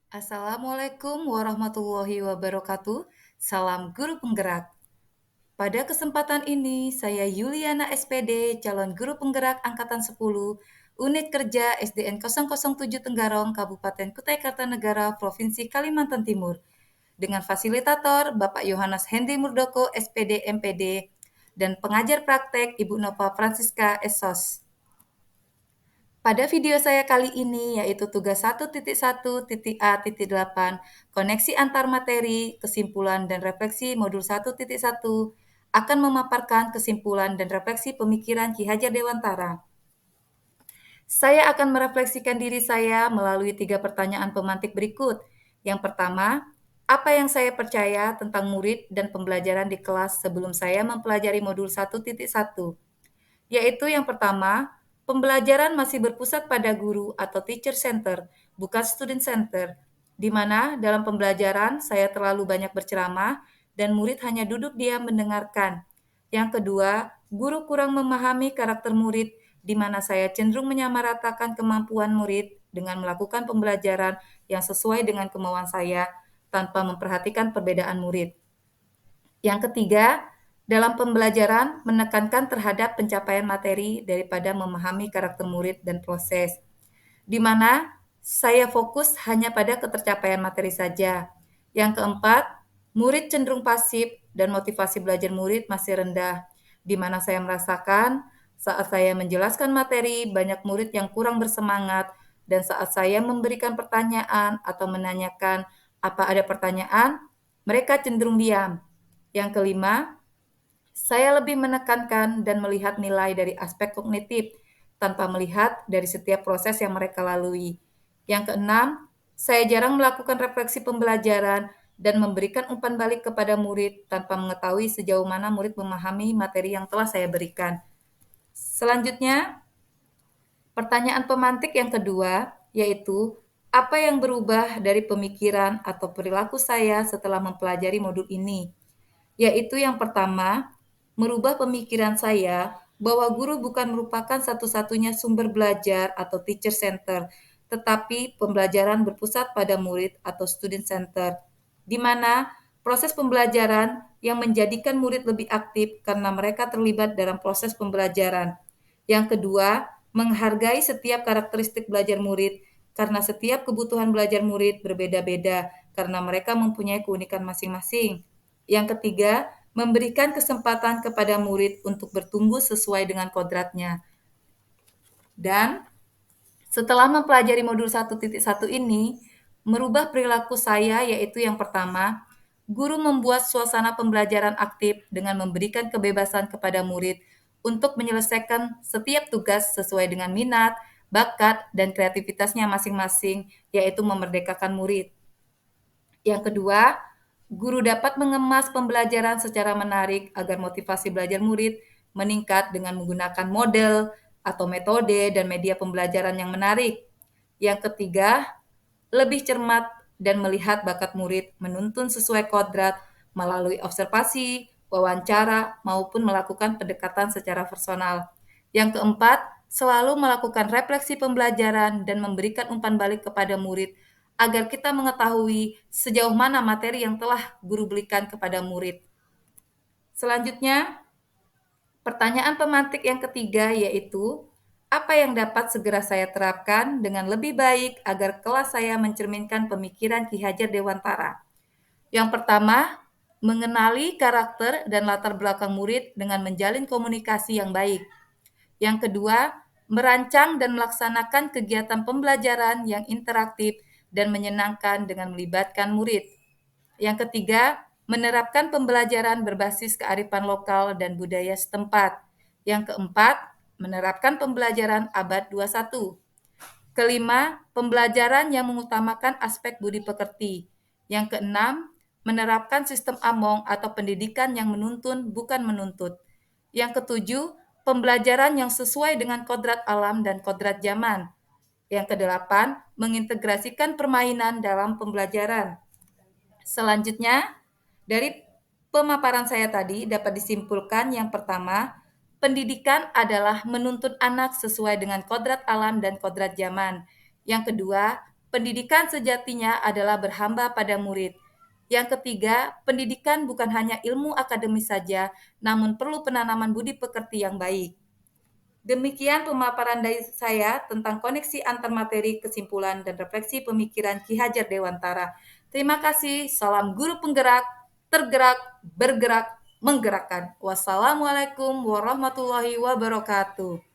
Assalamualaikum warahmatullahi wabarakatuh. Salam guru penggerak. Pada kesempatan ini, saya Yuliana SPD, calon guru penggerak angkatan 10, Unit Kerja SDN 007 Tenggarong, Kabupaten Kutai Kartanegara, Provinsi Kalimantan Timur, dengan fasilitator Bapak Yohanes Hendy Murdoko, SPD MPD, dan pengajar praktek Ibu Nova Francisca Esos. Pada video saya kali ini, yaitu tugas 1.1.A.8, koneksi antar materi, kesimpulan dan refleksi modul 1.1, akan memaparkan kesimpulan dan refleksi pemikiran Ki Hajar Dewantara. Saya akan merefleksikan diri saya melalui 3 pertanyaan pemantik berikut. Yang pertama, apa yang saya percaya tentang murid dan pembelajaran di kelas sebelum saya mempelajari modul 1.1? Yaitu yang pertama, pembelajaran masih berpusat pada guru atau teacher center, bukan student center, di mana dalam pembelajaran saya terlalu banyak berceramah dan murid hanya duduk diam mendengarkan. Yang kedua, guru kurang memahami karakter murid, di mana saya cenderung menyamaratakan kemampuan murid dengan melakukan pembelajaran yang sesuai dengan kemauan saya tanpa memperhatikan perbedaan murid. Yang ketiga, dalam pembelajaran menekankan terhadap pencapaian materi daripada memahami karakter murid dan proses, di mana saya fokus hanya pada ketercapaian materi saja. Yang keempat, murid cenderung pasif dan motivasi belajar murid masih rendah, di mana saya merasakan saat saya menjelaskan materi banyak murid yang kurang bersemangat dan saat saya memberikan pertanyaan atau menanyakan apa ada pertanyaan, mereka cenderung diam. Yang kelima, saya lebih menekankan dan melihat nilai dari aspek kognitif tanpa melihat dari setiap proses yang mereka lalui. Yang keenam, saya jarang melakukan refleksi pembelajaran dan memberikan umpan balik kepada murid tanpa mengetahui sejauh mana murid memahami materi yang telah saya berikan. Selanjutnya, pertanyaan pemantik yang kedua, yaitu apa yang berubah dari pemikiran atau perilaku saya setelah mempelajari modul ini? Yaitu yang pertama, merubah pemikiran saya bahwa guru bukan merupakan satu-satunya sumber belajar atau teacher center, tetapi pembelajaran berpusat pada murid atau student center, di mana proses pembelajaran yang menjadikan murid lebih aktif karena mereka terlibat dalam proses pembelajaran. Yang kedua, menghargai setiap karakteristik belajar murid karena setiap kebutuhan belajar murid berbeda-beda karena mereka mempunyai keunikan masing-masing. Yang ketiga, memberikan kesempatan kepada murid untuk bertumbuh sesuai dengan kodratnya. Dan setelah mempelajari modul 1.1 ini, merubah perilaku saya yaitu yang pertama, guru membuat suasana pembelajaran aktif dengan memberikan kebebasan kepada murid untuk menyelesaikan setiap tugas sesuai dengan minat, bakat, dan kreativitasnya masing-masing, yaitu memerdekakan murid. Yang kedua, guru dapat mengemas pembelajaran secara menarik agar motivasi belajar murid meningkat dengan menggunakan model atau metode dan media pembelajaran yang menarik. Yang ketiga, lebih cermat dan melihat bakat murid menuntun sesuai kodrat melalui observasi, wawancara, maupun melakukan pendekatan secara personal. Yang keempat, selalu melakukan refleksi pembelajaran dan memberikan umpan balik kepada murid agar kita mengetahui sejauh mana materi yang telah guru berikan kepada murid. Selanjutnya, pertanyaan pemantik yang ketiga yaitu, apa yang dapat segera saya terapkan dengan lebih baik agar kelas saya mencerminkan pemikiran Ki Hajar Dewantara? Yang pertama, mengenali karakter dan latar belakang murid dengan menjalin komunikasi yang baik. Yang kedua, merancang dan melaksanakan kegiatan pembelajaran yang interaktif dan menyenangkan dengan melibatkan murid. Yang ketiga, menerapkan pembelajaran berbasis kearifan lokal dan budaya setempat. Yang keempat, menerapkan pembelajaran abad 21. Kelima, pembelajaran yang mengutamakan aspek budi pekerti. Yang keenam, menerapkan sistem AMONG atau pendidikan yang menuntun bukan menuntut. Yang ketujuh, pembelajaran yang sesuai dengan kodrat alam dan kodrat zaman. Yang kedelapan, mengintegrasikan permainan dalam pembelajaran. Selanjutnya, dari pemaparan saya tadi dapat disimpulkan yang pertama, pendidikan adalah menuntun anak sesuai dengan kodrat alam dan kodrat zaman. Yang kedua, Pendidikan sejatinya adalah berhamba pada murid. Yang ketiga, pendidikan bukan hanya ilmu akademis saja, namun perlu penanaman budi pekerti yang baik. Demikian pemaparan dari saya tentang koneksi antar materi, kesimpulan, dan refleksi pemikiran Ki Hajar Dewantara. Terima kasih. Salam guru penggerak, tergerak, bergerak, menggerakkan. Wassalamualaikum warahmatullahi wabarakatuh.